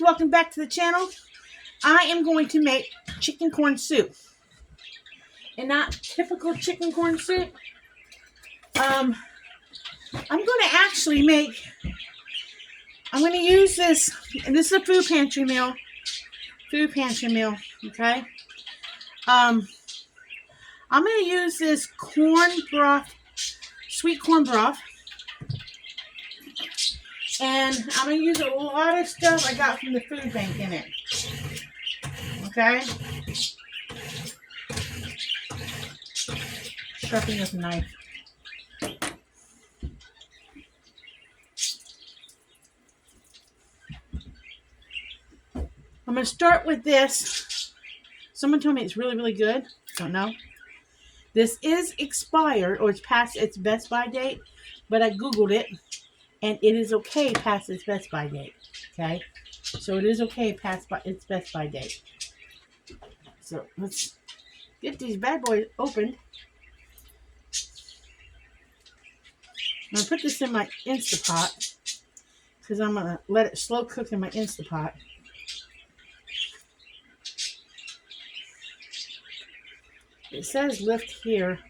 welcome back to the channel. I am going to make chicken corn soup. And not typical chicken corn soup. I'm going to use this, and this is a food pantry meal, okay? I'm going to use this corn broth, sweet corn broth, and I'm going to use a lot of stuff I got from the food bank in it, okay? Sharpen with a knife. I'm going to start with this. Someone told me it's really, really good. Don't know. This is expired, or it's past its best by date, but I Googled it, and it is okay past its best by date. Okay? So it is okay past its best by date. So let's get these bad boys opened. I'm going to put this in my Instapot, because I'm going to let it slow cook in my Instapot. It says lift here.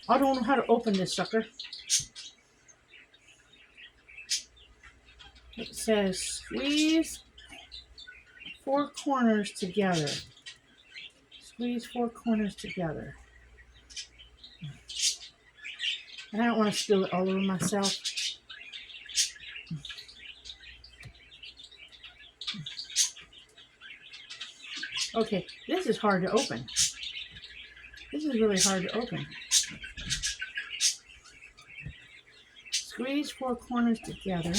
I don't know how to open this sucker. It says squeeze 4 corners together. Squeeze 4 corners together. And I don't want to spill it all over myself. Okay, this is hard to open. This is really hard to open. Squeeze 4 corners together.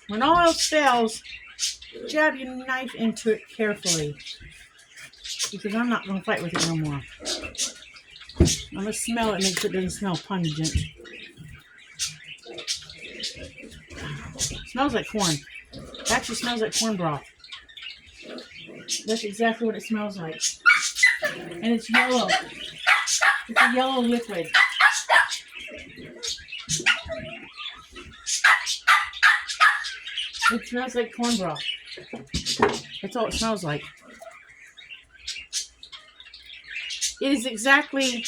When all else fails, jab your knife into it carefully. Because I'm not going to fight with it no more. I'm going to smell it, make sure it doesn't smell pungent. It smells like corn. It actually smells like corn broth. That's exactly what it smells like. And it's yellow. It's a yellow liquid. It smells like corn broth. That's all it smells like. It is exactly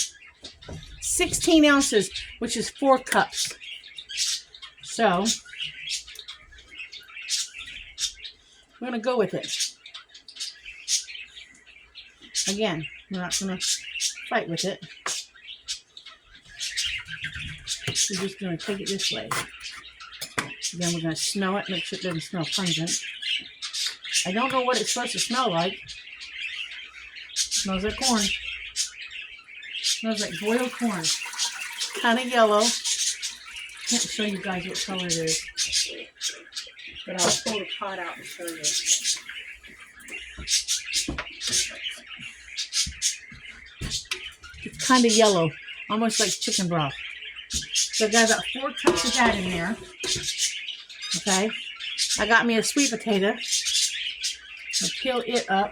16 ounces, which is 4 cups. So, we're going to go with it. Again, we're not going to fight with it. We're just going to take it this way. Then we're going to smell it, make sure it doesn't smell pungent. I don't know what it's supposed to smell like. It smells like corn. It smells like boiled corn. Kind of yellow. Can't show you guys what color it is. But I'll pull the pot out and show you. It's kind of yellow. Almost like chicken broth. So I got about 4 cups of that in there. Okay. I got me a sweet potato. I'll peel it up.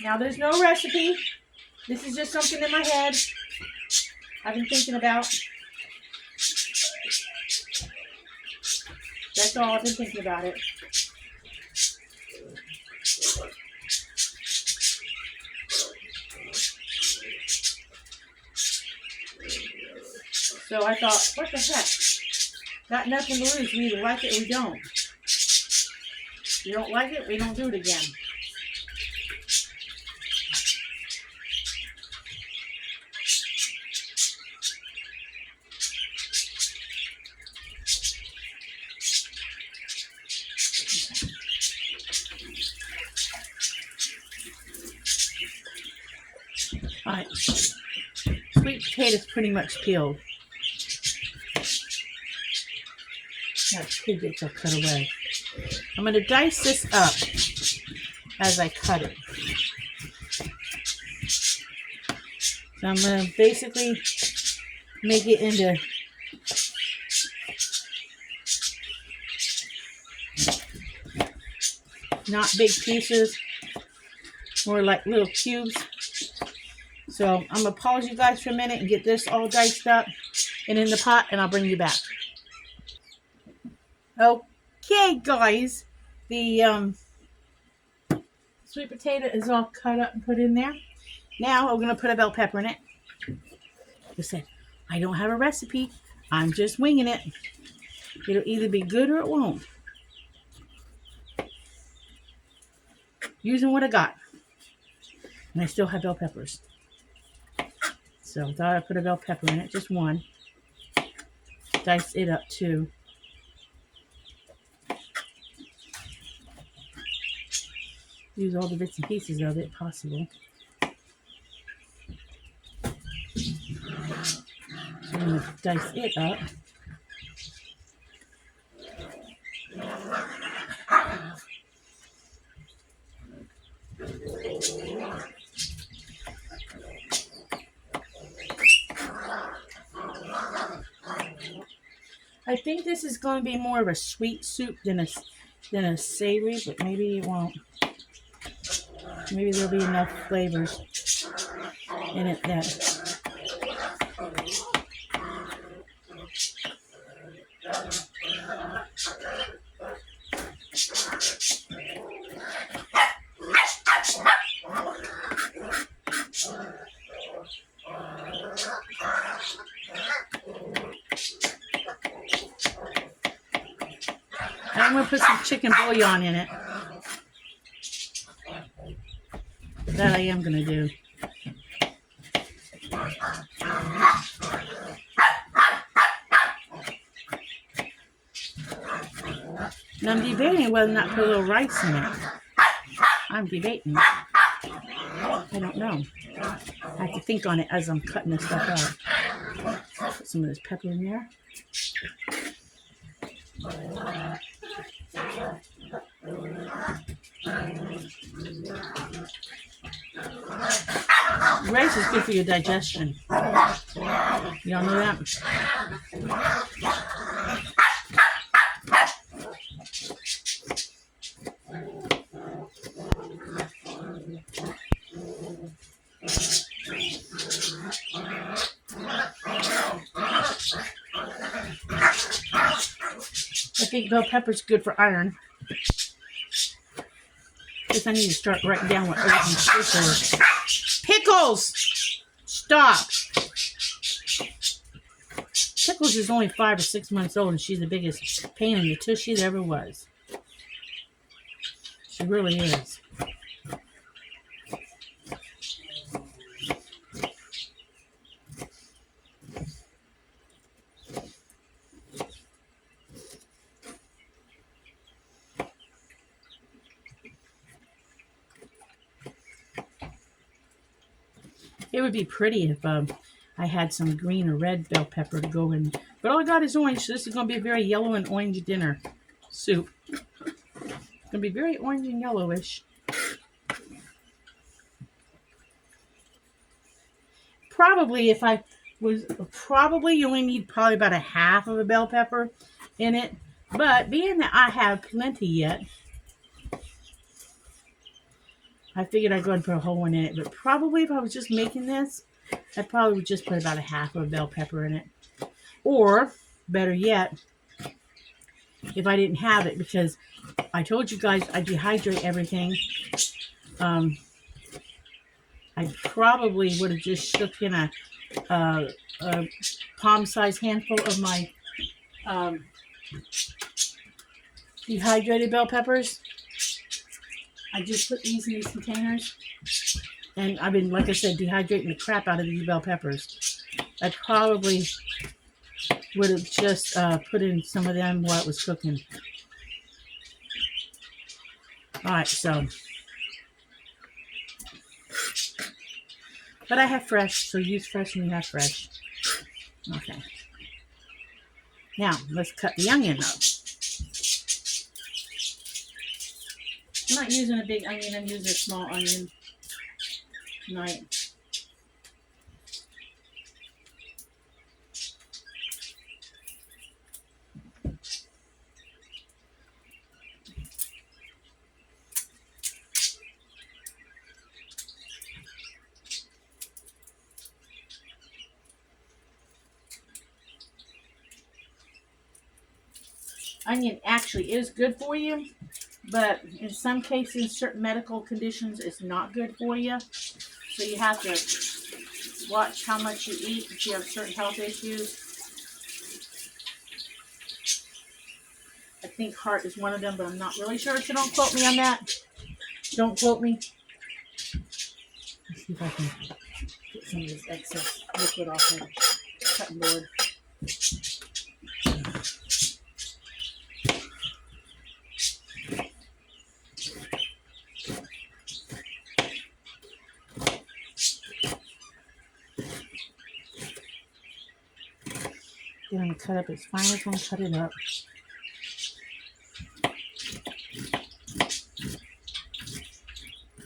Now there's no recipe. This is just something in my head I've been thinking about. That's all I've been thinking about it. So I thought, what the heck? Got nothing to lose. We either like it or we don't. If you don't like it, we don't do it again. Alright, sweet potatoes pretty much peeled. Got tidbits I'll cut away. I'm going to dice this up as I cut it. So I'm going to basically make it into not big pieces, more like little cubes. So I'm gonna pause you guys for a minute and get this all diced up and in the pot, and I'll bring you back. Okay, guys, the sweet potato is all cut up and put in there. Now I'm gonna put a bell pepper in it. Like I said, I don't have a recipe. I'm just winging it. It'll either be good or it won't. Using what I got. And I still have bell peppers. So I thought I'd put a bell pepper in it. Just one. Dice it up too. Use all the bits and pieces of it possible. So I'm going to dice it up. I think this is going to be more of a sweet soup than a savory, but maybe it won't. Maybe there'll be enough flavors in it that I'm going to put some chicken bouillon in it. That I am going to do. And I'm debating whether or not to put a little rice in it. I'm debating. I don't know. I have to think on it as I'm cutting this stuff out. Put some of this pepper in there. Rice is good for your digestion. Y'all know that? I think bell pepper's good for iron. Guess I need to start writing down what everything's good for. Pickles! Stop! Pickles is only 5 or 6 months old, and she's the biggest pain in the tushy there ever was. She really is. It would be pretty if I had some green or red bell pepper to go in. But all I got is orange, so this is going to be a very yellow and orange dinner soup. It's going to be very orange and yellowish. Probably if I was, you only need probably about a half of a bell pepper in it. But being that I have plenty yet, I figured I'd go ahead and put a whole one in it. But probably if I was just making this, I probably would just put about a half of a bell pepper in it. Or, better yet, if I didn't have it, because I told you guys I dehydrate everything. I probably would have just shook in a palm-sized handful of my dehydrated bell peppers. I just put these in these containers. And I've been, like I said, dehydrating the crap out of these bell peppers. I probably would have just put in some of them while it was cooking. Alright, so. But I have fresh, so use fresh when you have fresh. Okay. Now, let's cut the onion up. I'm not using a big onion, I'm using a small onion tonight. onion actually is good for you, but in some cases, certain medical conditions, it's not good for you. So you have to watch how much you eat if you have certain health issues. I think heart is one of them, but I'm not really sure, so don't quote me on that. Don't quote me. Let's see if I can get some of this excess liquid off my cutting board. Then I'm going to cut up as fine as I can cut it up.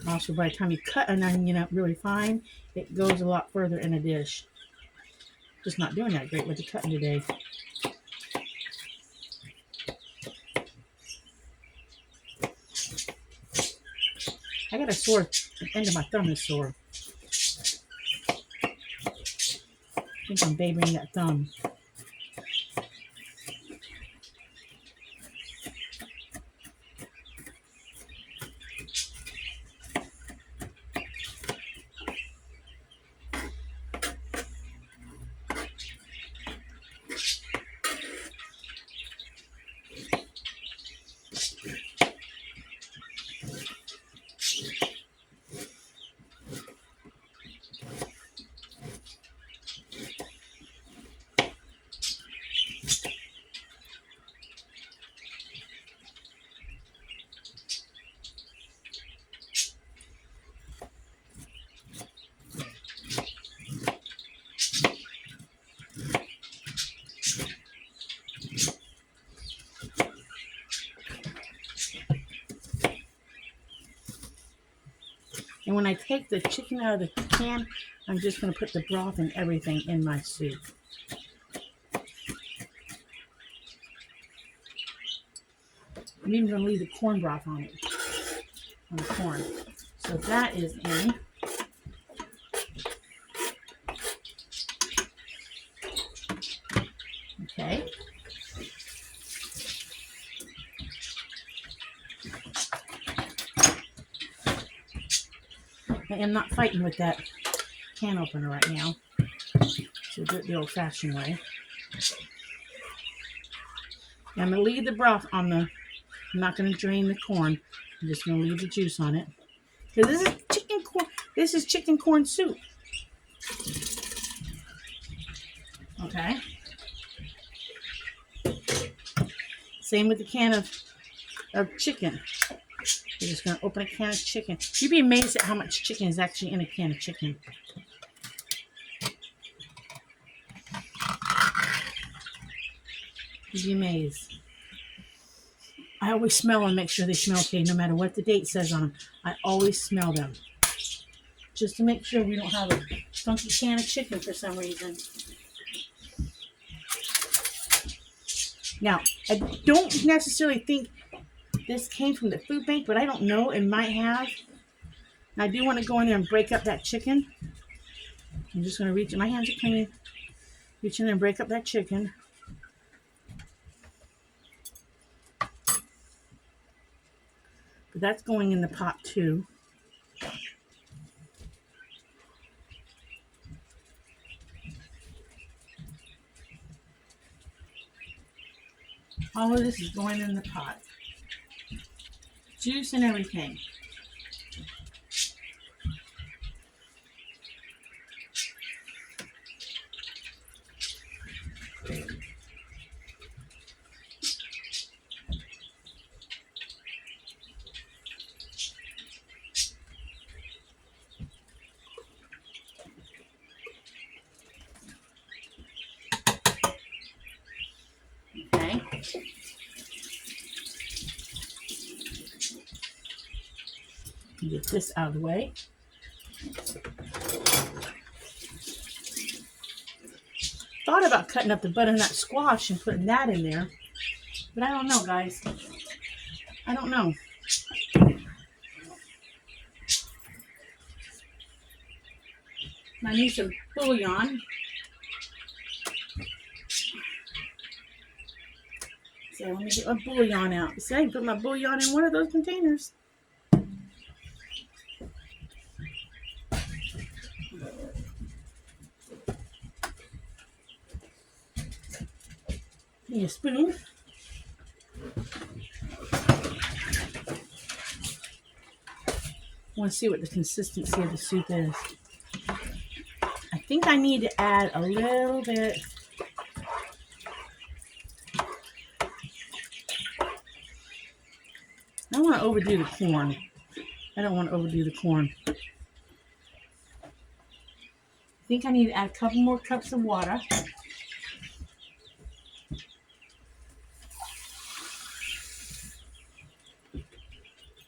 Also, by the time you cut an onion up really fine, it goes a lot further in a dish. Just not doing that great with the cutting today. I got a sore, the end of my thumb is sore. I think I'm babying that thumb. And when I take the chicken out of the can, I'm just going to put the broth and everything in my soup. I'm even going to leave the corn broth on it, on the corn. So that is in. Okay. I am not fighting with that can opener right now. So do it the old-fashioned way. Now I'm going to leave the broth on the, I'm not going to drain the corn. I'm just going to leave the juice on it. Because this is chicken corn, this is chicken corn soup. Okay. Same with the can of chicken. We're just going to open a can of chicken. You'd be amazed at how much chicken is actually in a can of chicken. You'd be amazed. I always smell them and make sure they smell okay, no matter what the date says on them. I always smell them. Just to make sure we don't have a funky can of chicken for some reason. Now, I don't necessarily think this came from the food bank, but I don't know. It might have. And I do want to go in there and break up that chicken. I'm just going to reach, my hands are clean. Reach in there and break up that chicken. But that's going in the pot too. All of this is going in the pot. Juice and everything. Okay. Get this out of the way. Thought about cutting up the butternut squash and putting that in there, but I don't know, guys. I don't know. I need some bouillon. Okay, let me get my bouillon out. See, I can put my bouillon in one of those containers. Need a spoon. I want to see what the consistency of the soup is. I think I need to add a little bit. I don't want to overdo the corn. I don't want to overdo the corn. I think I need to add a couple more cups of water.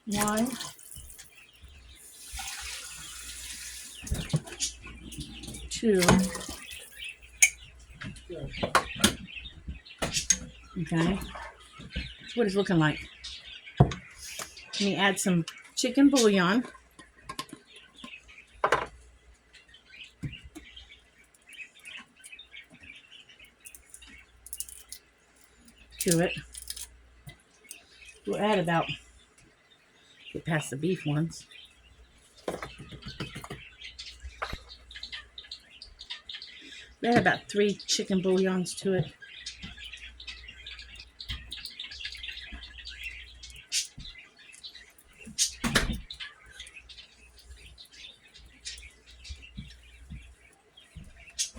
One. Two. Okay. That's what it's looking like. Let me add some chicken bouillon. To it. We'll add about, get past the beef ones. We'll add about 3 chicken bouillons to it.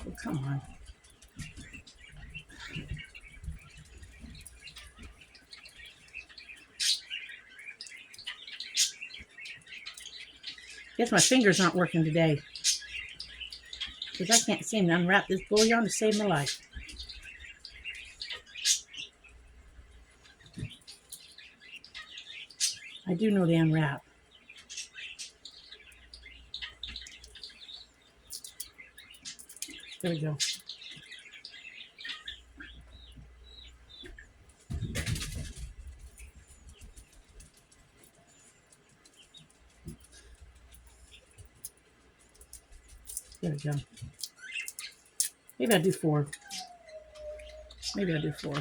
Oh, come on. Guess my fingers aren't working today, because I can't seem to unwrap this bouillon to save my life. I do know the unwrap. There we go. There we go. Maybe I'll do 4. Maybe I'll do 4.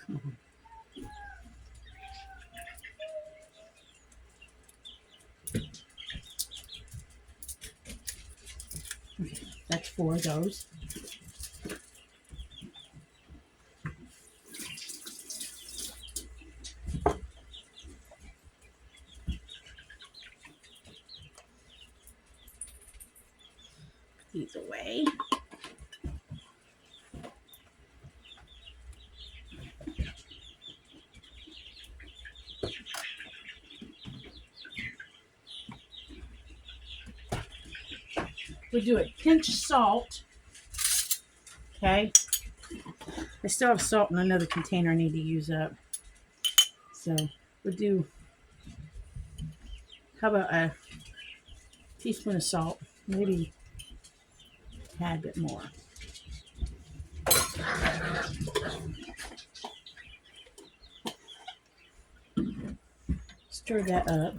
Come on. Okay, that's 4 of those. Put these away. We do a pinch of salt. Okay. I still have salt in another container I need to use up. So we'll do, how about a teaspoon of salt? Maybe a tad bit more. Stir that up.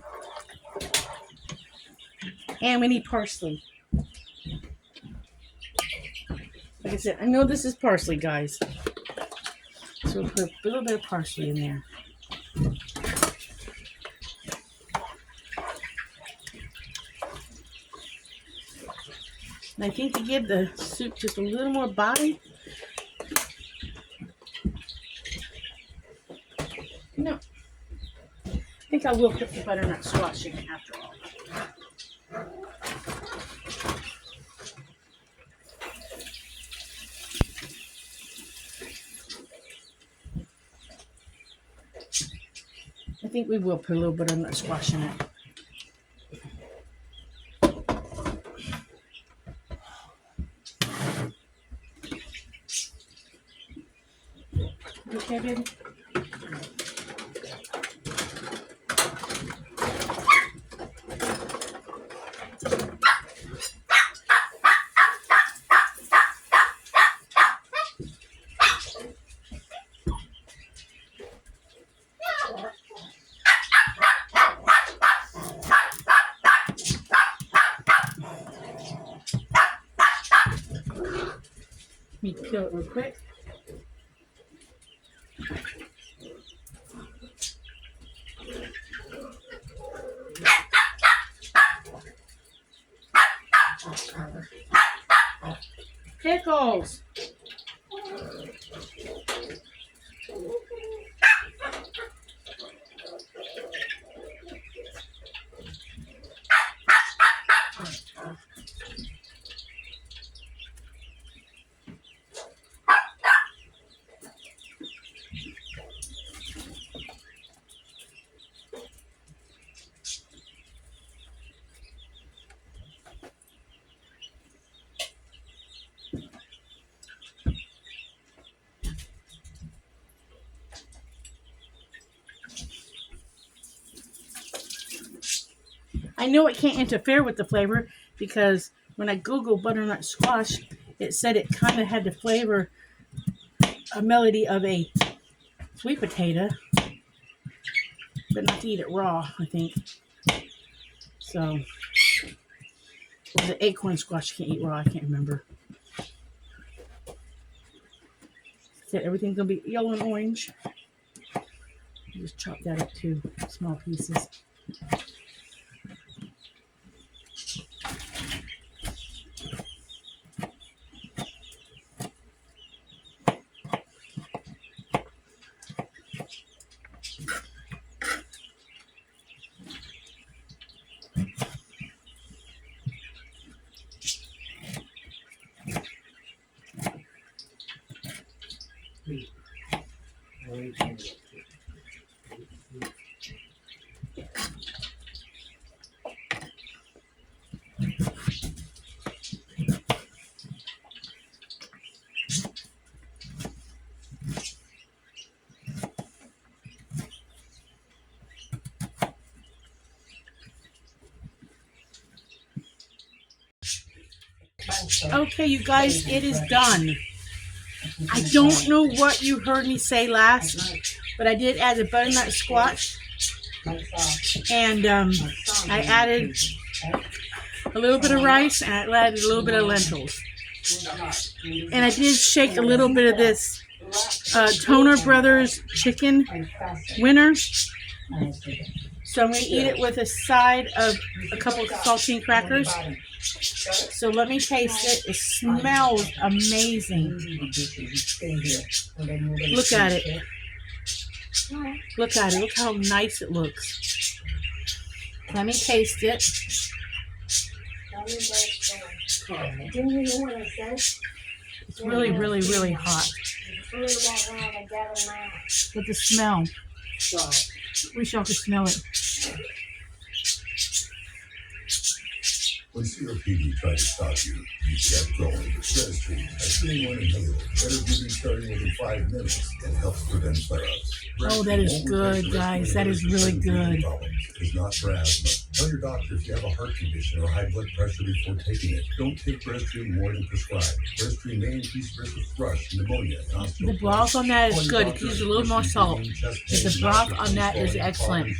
And we need parsley. Like I said, I know this is parsley, guys. So we'll put a little bit of parsley in there. And I think to give the soup just a little more body, no, I think I will put the butternut squash in after all. I think we will put a little butternut squash in it. Okay, baby? peel it real quick. Pickles. I know it can't interfere with the flavor because when I Googled butternut squash, it said it kind of had the flavor, a melody of a sweet potato, but not to eat it raw, I think. So, or the acorn squash you can't eat raw, I can't remember. Said everything's going to be yellow and orange. Just chop that up to small pieces. Okay, you guys, it is done. I don't know what you heard me say last, but I did add the butternut squash, and I added a little bit of rice, and I added a little bit of lentils. And I did shake a little bit of this Toner Brothers chicken winner. So I'm going to eat it with a side of a couple of saltine crackers. So let me taste it. It smells amazing. Look at it. Look at it. Look how nice it looks. Let me taste it. It's really, really, really hot. But the smell. Wish y'all could smell it. When COPD tried to stop you, you kept going. Breastfeed, a 3-in-1 inhaler, better breathing starting within 5 minutes, and helps prevent flare-ups. Oh, that is good, guys. That is really good. It's not for asthma. Tell your doctor if you have a heart condition or high blood pressure before taking it. Don't take Breastfeed more than prescribed. Breastfeed may increase risk of thrush, pneumonia, and osteoporosis. The broth on that is good. It uses a little more salt. But the broth on that is excellent.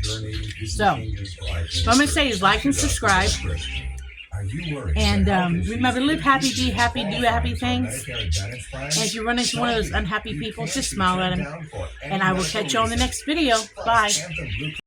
So, what I'm going to say is like and subscribe. And remember, live happy, be happy, do happy things. And if you run into one of those unhappy people, just smile at them. And I will catch you on the next video. Bye.